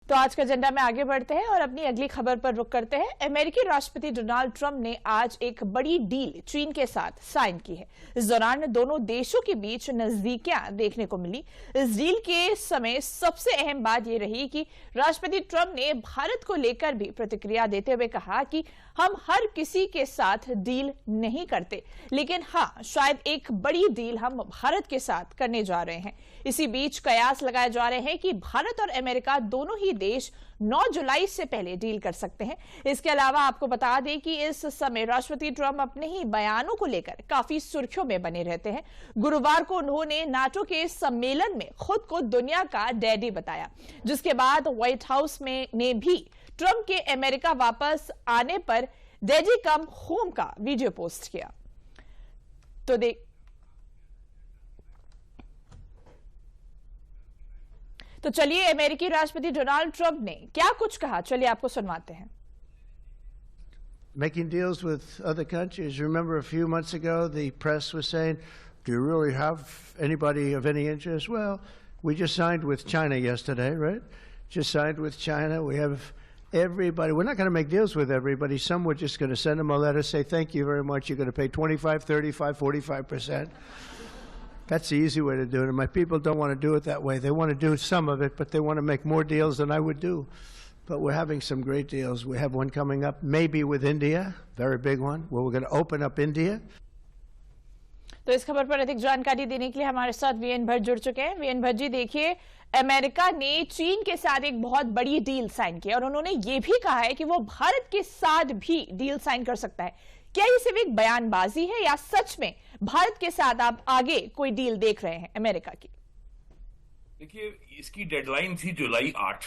तो आज का एजेंडा में आगे बढ़ते हैं और अपनी अगली खबर पर रुख करते हैं। अमेरिकी राष्ट्रपति डोनाल्ड ट्रंप ने आज एक बड़ी डील चीन के साथ साइन की है। इस दौरान दोनों देशों के बीच नजदीकियां देखने को मिली। इस डील के समय सबसे अहम बात यह रही कि राष्ट्रपति ट्रंप ने भारत को लेकर भी प्रतिक्रिया देते हुए कहा कि हम हर किसी के साथ डील नहीं करते, लेकिन हाँ, शायद एक बड़ी डील हम भारत के साथ करने जा रहे हैं। इसी बीच कयास लगाए जा रहे हैं कि भारत और अमेरिका दोनों ही देश 9 जुलाई से पहले डील कर सकते हैं। इसके अलावा आपको बता दें कि इस समय राष्ट्रपति ट्रंप अपने ही बयानों को लेकर काफी सुर्खियों में बने रहते हैं। गुरुवार को उन्होंने नाटो के सम्मेलन में खुद को दुनिया का डैडी बताया, जिसके बाद व्हाइट हाउस ने भी ट्रंप के अमेरिका वापस आने पर डैडी कम होम का वीडियो पोस्ट किया। तो चलिए अमेरिकी राष्ट्रपति डोनाल्ड ट्रंप ने क्या कुछ कहा, चलिए आपको सुनवाते हैं। Making deals with other countries. Remember a few months ago the press was saying, do you really have anybody of any interest? Well, we just signed with China yesterday, right? Just signed with China. We have everybody. We're not going to make deals with everybody. Some we're just going to send them a letter, say thank you very much. You're going to pay 25, 35, 45%. That's the easy way to do it. And my people don't want to do it that way. They want to do some of it, but they want to make more deals than I would do. But we're having some great deals. We have one coming up, maybe with India, very big one, where we're going to open up India. तो इस खबर पर अधिक जानकारी देने के लिए हमारे साथ वीएन भट्ट जुड़ चुके हैं। वीएन भट्ट जी, देखिए, अमेरिका ने चीन के साथ एक बहुत बड़ी डील साइन की और उन्होंने ये भी कहा है कि वो भारत के साथ भी डील साइन कर सकता है। क्या ये सिर्फ एक बयानबाजी है या सच में भारत के साथ आप आगे कोई डील देख रहे हैं अमेरिका की? देखिए, इसकी डेडलाइन थी जुलाई 8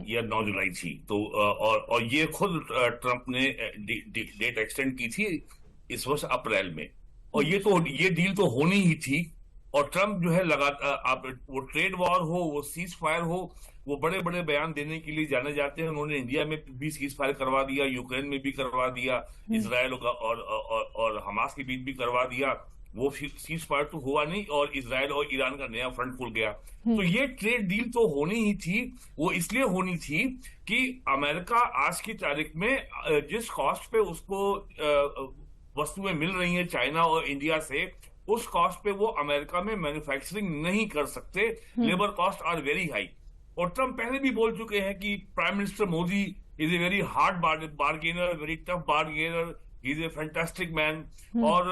या 9 जुलाई थी, तो और ये खुद ट्रंप ने डेट एक्सटेंड की थी इस वर्ष अप्रैल में, और ये डील तो होनी ही थी। और ट्रंप जो है लगातार, आप वो ट्रेड वॉर हो, वो सीज फायर हो, वो बड़े बड़े बयान देने के लिए जाने जाते हैं। उन्होंने इंडिया में भी सीज फायर करवा दिया, यूक्रेन में भी करवा दिया, इसराइल और हमास के बीच भी करवा दिया। वो सीज फायर तो हुआ नहीं और इसराइल और ईरान का नया फ्रंट खुल गया। तो ये ट्रेड डील तो होनी ही थी। वो इसलिए होनी थी कि अमेरिका आज की तारीख में जिस कॉस्ट पे उसको वस्तुएं मिल रही हैं चाइना और इंडिया से, उस कॉस्ट पे वो अमेरिका में मैन्युफैक्चरिंग नहीं कर सकते। Labour cost are very high. और ट्रंप पहले भी बोल चुके हैं कि prime minister Modi is a very hard bargainer, very tough bargainer, he is a fantastic man. और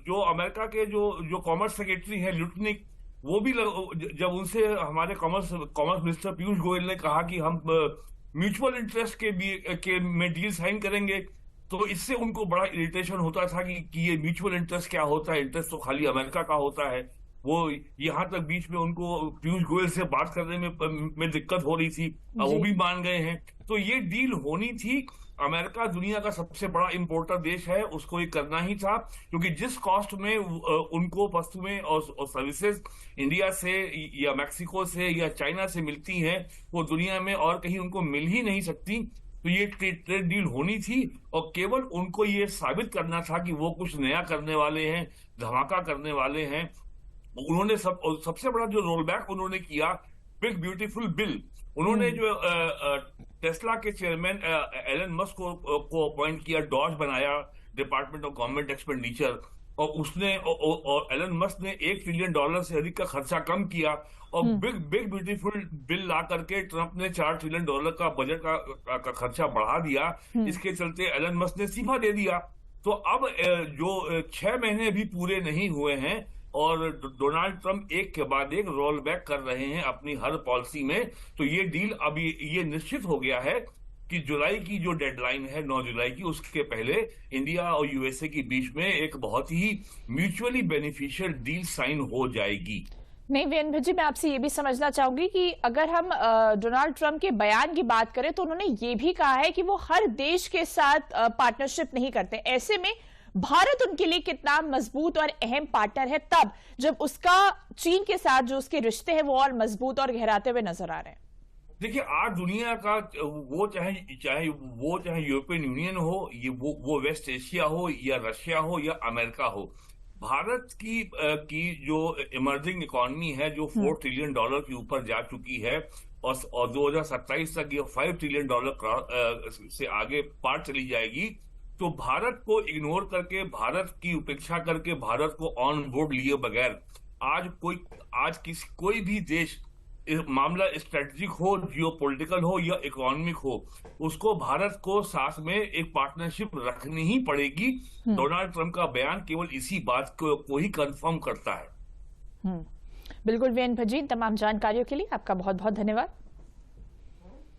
जो अमेरिका के जो कॉमर्स सेक्रेटरी हैं लुटनिक, वो भी जब उनसे हमारे कॉमर्स मिनिस्टर पीयूष गोयल ने कहा कि हम म्यूचुअल इंटरेस्ट में डील साइन करेंगे, तो इससे उनको बड़ा इरिटेशन होता था कि ये म्यूचुअल इंटरेस्ट क्या होता है, इंटरेस्ट तो खाली अमेरिका का होता है। वो यहां तक बीच में उनको पीयूष गोयल से बात करने में दिक्कत हो रही थी, वो भी मान गए हैं। तो ये डील होनी थी। अमेरिका दुनिया का सबसे बड़ा इंपोर्टर देश है, उसको ये करना ही था, क्योंकि जिस कॉस्ट में उनको वस्तुएं और सर्विसेज इंडिया से या मैक्सिको से या चाइना से मिलती हैं, वो दुनिया में और कहीं उनको मिल ही नहीं सकती। तो ये ट्रेड डील होनी थी और केवल उनको ये साबित करना था कि वो कुछ नया करने वाले हैं, धमाका करने वाले हैं। उन्होंने सबसे बड़ा जो रोल बैक उन्होंने किया, बिग ब्यूटीफुल बिल। उन्होंने जो टेस्ला के चेयरमैन एलन मस्क को अपॉइंट किया, डॉज बनाया, डिपार्टमेंट ऑफ गवर्नमेंट एक्सपेंडिचर, और उसने और एलन मस्क ने $1 ट्रिलियन से अधिक का खर्चा कम किया और बिग ब्यूटीफुल बिल ला करके ट्रंप ने $4 ट्रिलियन का बजट का खर्चा बढ़ा दिया। इसके चलते एलन मस्क ने इस्तीफा दे दिया। तो अब जो 6 महीने भी पूरे नहीं हुए हैं और डोनाल्ड ट्रंप एक के बाद एक रोल बैक कर रहे हैं अपनी हर पॉलिसी में, तो ये डील अभी ये निश्चित हो गया है कि जुलाई की जो डेडलाइन है 9 जुलाई की, उसके पहले इंडिया और यूएसए के बीच में एक बहुत ही म्यूचुअली बेनिफिशियल डील साइन हो जाएगी। नहीं वीएन भट्ट जी, मैं आपसे ये भी समझना चाहूंगी कि अगर हम डोनाल्ड ट्रंप के बयान की बात करें तो उन्होंने ये भी कहा है कि वो हर देश के साथ पार्टनरशिप नहीं करते। ऐसे में भारत उनके लिए कितना मजबूत और अहम पार्टनर है, तब जब उसका चीन के साथ जो उसके रिश्ते हैं वो और मजबूत और गहराते हुए नजर आ रहे हैं। देखिए, आज दुनिया का वो चाहे यूरोपियन यूनियन हो, ये वो वेस्ट एशिया हो या रशिया हो या अमेरिका हो, भारत की जो इमर्जिंग इकोनॉमी है, जो $4 ट्रिलियन के ऊपर जा चुकी है, और 2027 तक ये $5 ट्रिलियन से आगे पार चली जाएगी, तो भारत को इग्नोर करके, भारत की उपेक्षा करके, भारत को ऑन बोर्ड लिए बगैर कोई भी देश, मामला स्ट्रेटेजिक हो, जियोपॉलिटिकल हो या इकोनॉमिक हो, उसको भारत को साथ में एक पार्टनरशिप रखनी ही पड़ेगी। डोनाल्ड ट्रंप का बयान केवल इसी बात को ही कंफर्म करता है। बिल्कुल वीएन भजीन, तमाम जानकारियों के लिए आपका बहुत बहुत धन्यवाद।